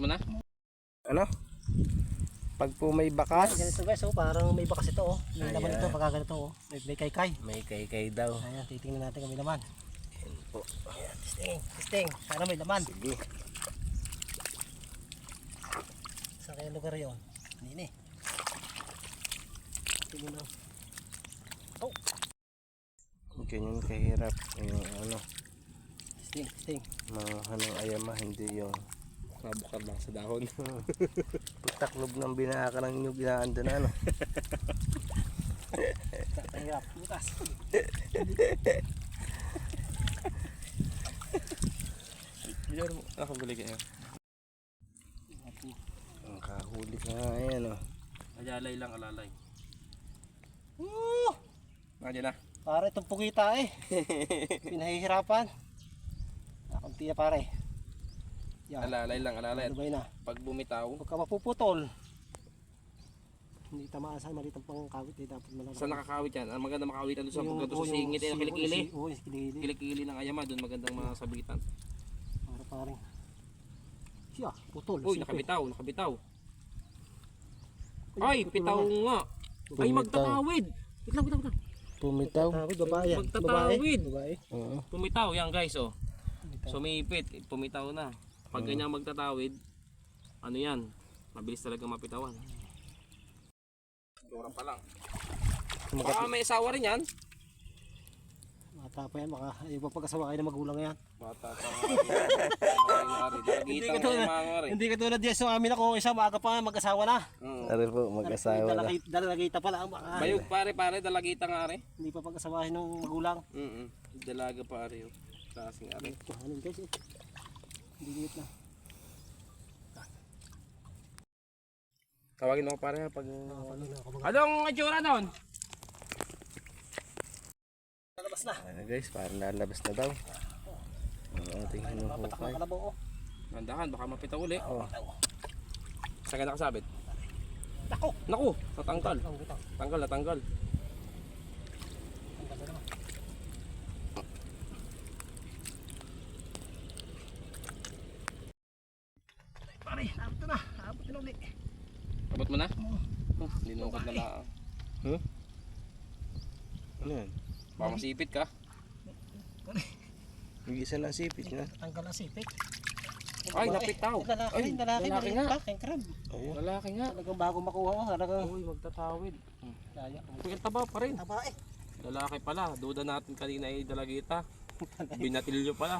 mo na? Ano? Pag po may bakas. Ganito guys, oh, parang may bakas ito, oh. May laman ito, pagka ganito, oh. May kaykay. May kaykay daw. Ayan, titingnan natin kung may laman. Yan po. Ayan, testing. Sana may laman. Sige. Saan kaya lugar yun? Hindi eh. Tingnan na. Oh, Ganyan kahirap. Yung ano, testing. mga hanong ayama, hindi yung Mabukad lang sa dahon. taklob ng binaka ng nyug inaanda na ano. Hirap, butas. Yan mo. Nakabuli ka yan. Ang kahuli ka nga yan oh. Alalay lang, alalay. Oh, Nandiyan na. para itong pugita eh. Pinahihirapan. Kunti na pare. Yan. Alalay lang, alalay. Ano ba yun ah? Pag bumitaw, Huwag ka mapuputol. Hindi tamaan sa malitang pangkawit eh. Dapat malaki. saan nakakawit yan? Ang maganda makawitan doon sa pagkato sa singit ay kilikili. Oo, yung kilikili. Kilikili ng ayama, doon magandang mga sabitan. Para paring. Siya, putol. Uy, nakabitaw, nakabitaw. Ay, pitaw nga. Ay, magtatawid. Wait lang. Pumitaw. Tawid, babae yan. Magtatawid. Babae. Oo. Pumitaw, yan guys, oh. Sumipit, pumitaw na. Pag ganyan magtatawid, ano yan, mabilis talaga mapitawan. Dura pa lang. Baka may asawa rin yan. Bata pa yan, baka iba pag-asawa kayo na magulang yan. Bata pa nga. Hindi ka tulad yes, yung amin ako, isa maaga pa mag-asawa na. Ari po, mag-asawa na. Dalagita pa lang. Baka, Bayog pare, dalagita nga rin. hindi pa pag-asawahin ng magulang. Dalaga pare yun. Klaseng ari. Ano guys eh. Hindi na. Tawagin mo pare pag... Labas Anong itsura doon? na. Ano guys, parang lalabas na daw. Ang ating Patak hinuhukay. ng kalabaw oh. Nandahan, baka mapitaw uli. Oh. Saan ka nakasabit? Nako! Naku, natanggal. Ang bitang. Natanggal. Ang ganda naman. Pare, naabot na. Naabot na ulit. Abot mo na? Linukad na lang. Ano yan? Baka masipit ka. Yung isa lang sipit na. Tanggal ang sipit. Ay, napitaw. Ay, Lalaki nga. King crab. Ayun. Lalaki nga. Talagang bago makuha ko. Talagang Uy, magtatawid. daya. Ang taba pa rin. Taba eh. Lalaki pala. Duda natin kanina ay dalagita. Binatilyo pala.